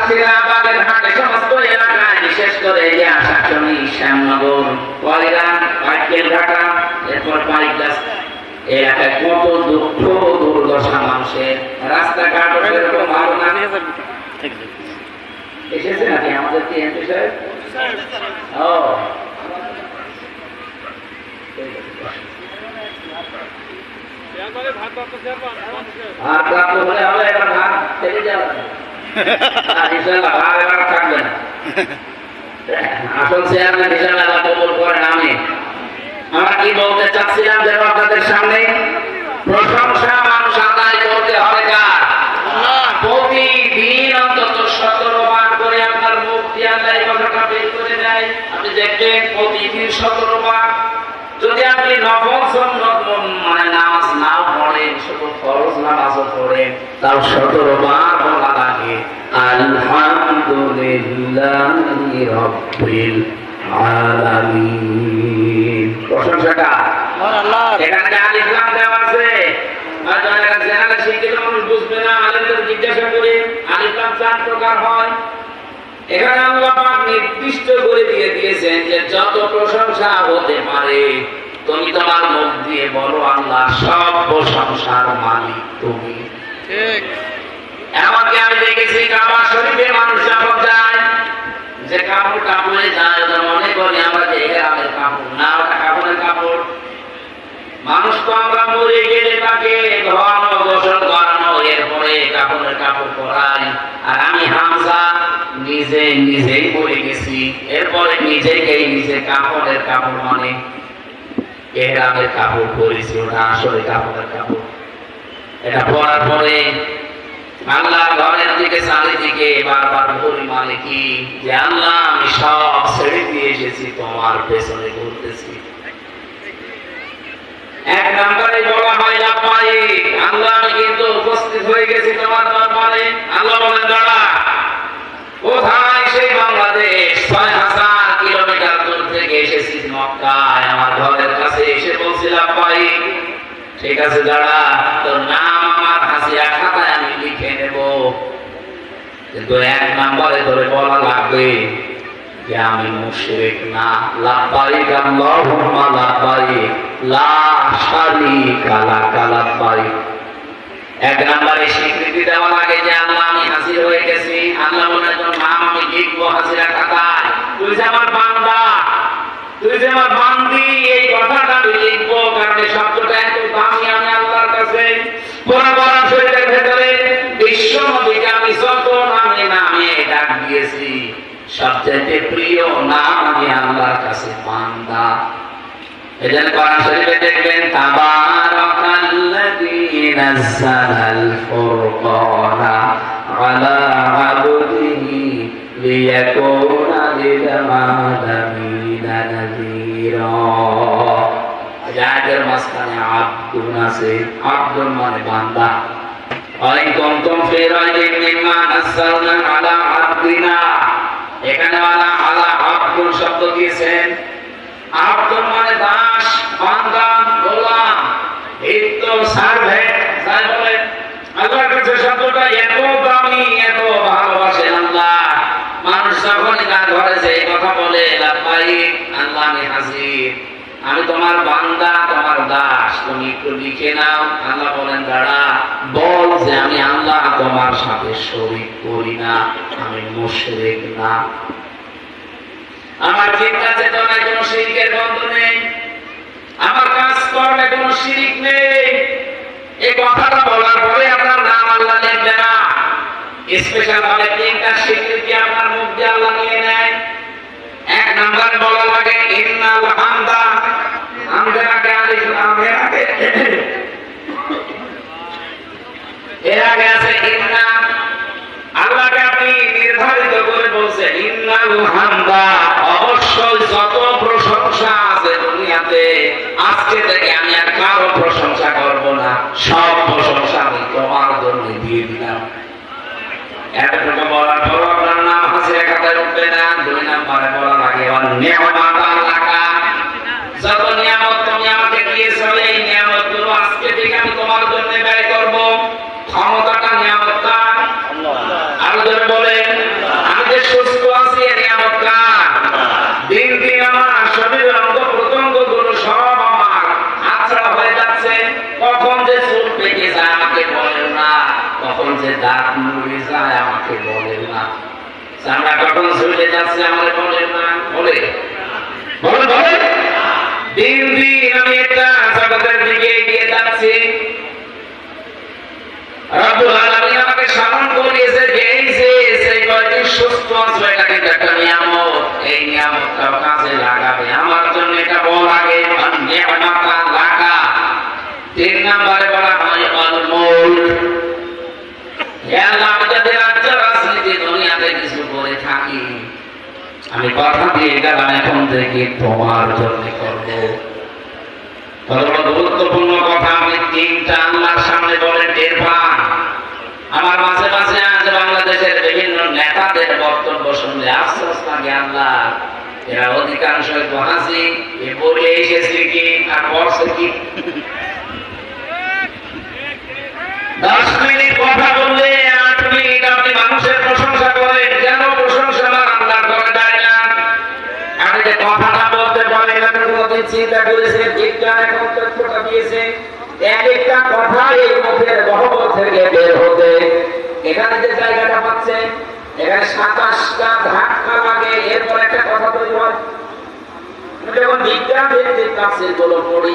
সাতক্ষীরা বাগেরহাট এই সমস্ত এলাকায় বিশেষ করে এই যে আশাশুনি শ্যামনগর কলিরান পাইকেলঘাটা এরপর পাইকগাছ এলাকায় কত দুঃখ দুর্দশা মানুষের রাস্তাঘাট এরকম ভালো না এসেছে নাকি আমাদের কি এমপি সাহেব ও আর প্রাপ্ত হলে হবে এবার ভাত থেকে যাবে থাকবে না আসল চেয়ারম্যান হিসাবে আল্লাহ কবুল করেন আমি আমরা কি বলতে চাচ্ছিলাম যে আপনাদের সামনে প্রশংসা মানুষ আদায় করতে হবে কার প্রতিদিন অন্তত 17 বার করে আপনার মুখ দিয়ে আল্লাহ এই কথাটা বের করে দেয় আপনি দেখবেন প্রতিদিন 17 বার যদি আপনি নফল সুন্নত মানে নামাজ নাও পড়েন শুধু ফরজ নামাজও পড়েন তাও 17 বার বলা লাগে আলহামদুলিল্লাহি রাব্বিল আলামিন প্রশংসাটা আল্লাহ এখানে আলিফ লাম দেওয়া আছে আর যারা জেনারেল শিক্ষিত মানুষ বুঝবে না আলেমদের জিজ্ঞাসা করে আলিফ লাম 4 প্রকার হয় এখানে আল্লাহ পাক নির্দিষ্ট করে দিয়ে দিয়েছেন যে যত প্রশংসা হতে পারে তুমি তোমার মুখ দিয়ে বলো আল্লাহ সব প্রশংসার মালিক তুমি ঠিক এমনকি আমি দেখেছি কাবা শরীফে মানুষ যখন যায় যে কাপড়টা পরে যায় ওদের মনে করি আমরা যে গ্রামের কাপড় না ওটা কাপড়ের কাপড় মানুষ তো আমরা মরে গেলে তাকে ধোয়ানো গোসল করানো এরপরে কাপড়ের কাপড় পরাই আর আমি হামজা নিজেই পরে গেছি এরপরে নিজে কাপড়ের কাপড় মানে এহরামের কাপড় পরেছি ওটা আসলে কাপড়ের কাপড় এটা পরার পরে আল্লাহর ঘরের দিকে চারিদিকে বারবার বলি মানে কি যে আল্লাহ আমি সব ছেড়ে দিয়ে এসেছি তোমার পেছনে ঘুরতেছি এক নম্বরে বলা হয় লাব্বাইক আল্লাহ আমি কিন্তু উপস্থিত হয়ে গেছি তোমার দরবারে আল্লাহ বলেন দাঁড়া কোথায় সেই বাংলাদেশ 6000 কিলোমিটার দূর থেকে এসেছি মক্কায় আমার ঘরের কাছে এসে বলছি লাব্বাইক ঠিক আছে দাঁড়া তোর নাম আমার হাসিয়া খাতায় আমি লিখে নেব কিন্তু এক নম্বরে ধরে বলা লাগবে যে আমি মুশরিক না লাব্বাইক আল্লাহুম্মা লাব্বাইক লা শারীকা লাক লাব্বাইক এক নম্বরে স্বীকৃতি দেওয়া লাগে যে আল্লাহ আমি হাজির হয়ে গেছি আল্লাহ বলেন তোর নাম আমি লিখবো হাজিরা খাতায় তুই যে আমার বান্দা তুই যে আমার বান্দি এই কথাটা আমি লিখবো কারণ এই শব্দটা এত দামি আমি আল্লাহর কাছে কোরআন শরীফের ভেতরে বিশ্ব নবীকে আমি যত নামে ডাক দিয়েছি সবচেয়ে প্রিয় নাম আমি আল্লাহর কাছে বান্দা এজন্য কোরআন শরীফে দেখবেন তাবারাকাল্লাযী নাযালাল ফুরকানা আলা আবদিহি লিয়াকুনা লিল আলামিনা নাযীরা যাদের মাঝখানে আব্দুন আছে আব্দুন মানে বান্দা ওয়াইন কুনতুম ফি রাইবিন মিম্মা নাযালনা আলা আবদিনা এখানে আলা আব্দুন শব্দ দিয়েছেন আব্দুল মানে দাস বান্দা গোলাম হিত সার্ভেন্ট তাই বলে আল্লাহর কাছে শব্দটা এত দামি এত ভালোবাসেন আল্লাহ মানুষ যখন তার ঘরে যে কথা বলে লাব্বাইক আল্লাহ আমি হাজির আমি তোমার বান্দা তোমার দাস তুমি একটু লিখে নাও আল্লাহ বলেন দাঁড়া বল যে আমি আল্লাহ তোমার সাথে শরীক করি না আমি মুশরিক না আমার চিন্তা চেতনায় কোনো শিরকের গন্ধ নেই আমার কাজ কর্মে কোনো শিরিক নেই এই কথাটা বলার পরে আপনার নাম আল্লাহ লিখবে না স্পেশাল ভাবে 3টা স্বীকৃতি আপনার মুখ দিয়ে আল্লাহ নিয়ে নেয় এক নম্বরে বলা লাগে ইন্নাল হামদা হামদের আগে আলিফ লাম এর আগে আছে ইন্না আল্লাহকে আপনি নির্ধারিত করে বলছেন ইন্নাল হামদা অবশ্যই যত প্রশংসা আছে দুনিয়াতে আজকে থেকে আমি আর কারো প্রশংসা করব না সব প্রশংসা আমি তোমার জন্য দিয়ে দিলাম এতটুকু বলার পর আপনার নাম হাসিয়া খাতায় উঠবে না 2 নম্বরে বলা লাগে নিয়ামত আল্লাহকা যত নিয়ামত তুমি আমাকে দিয়েছো এই নিয়ামতগুলো আজকে থেকে আমি তোমার জন্য ব্যয় করব ক্ষমতাটা নিয়ামত কার আল্লাহ বলেন সুস্থ আছি এর নিয়ামত কার? দিন দিন আমার শরীরের অঙ্গ প্রত্যঙ্গ গুলো সব আমার হাতছাড়া হয়ে যাচ্ছে। কখন যে চুল পেকে যায় আমাকে বলেন না, কখন যে দাঁত মুড়ে যায় আমাকে বলেন না, চামড়া কখন ঝুলে যাচ্ছে আমাকে বলেন না। বলে বলে বলে দিন দিন আমি একটা জগতের দিকে এগিয়ে যাচ্ছি। রব্বুল আলামিন আমাকে স্মরণ করিয়েছে যে এই যে সেই কয়দিন সুস্থ আছো এটা কিন্তু একটা নিয়ামত। এই নিয়ামতটা কাজে লাগাবে, আমার জন্য এটা বড় আগে নিয়ামতটা লাগা। 3 নম্বরে বলা হয় আল মুলক। হে আল্লাহ, আমি যদি রাজ্য রাজনীতি দুনিয়াতে কিছু করে থাকি, আমি কথা দিয়ে গেলাম এখন থেকে তোমার জন্য করব। কত গুরুত্বপূর্ণ কথা আমি 3টা আল্লাহর সামনে বলে টের পান। আমার মাঝে মাঝে আজ বাংলাদেশের বিভিন্ন নেতাদের বক্তব্য শুনলে আফসোস লাগে, আল্লাহ এরা অধিকাংশ হাসি বলে এসেছে কি আর করছে কি। 10 মিনিট কথা বললে 8 মিনিট আপনি মানুষের প্রশংসা করেন। কেন প্রশংসা আমার আল্লাহর করে দেয় না? আপনি যে কথাটা বলতে পারেন না, কোনদিন চিন্তা করেছেন বিজ্ঞান এখন তথ্যটা দিয়েছে এক একটা কথা এই মুখের গহ্বর থেকে বের হতে এখানে যে জায়গাটা পাচ্ছে এখানে 27টা ধাক্কা লাগে, এরপর একটা কথা তৈরি হয়। যখন বিজ্ঞান ভিত্তিক কাছে গুলো পড়ি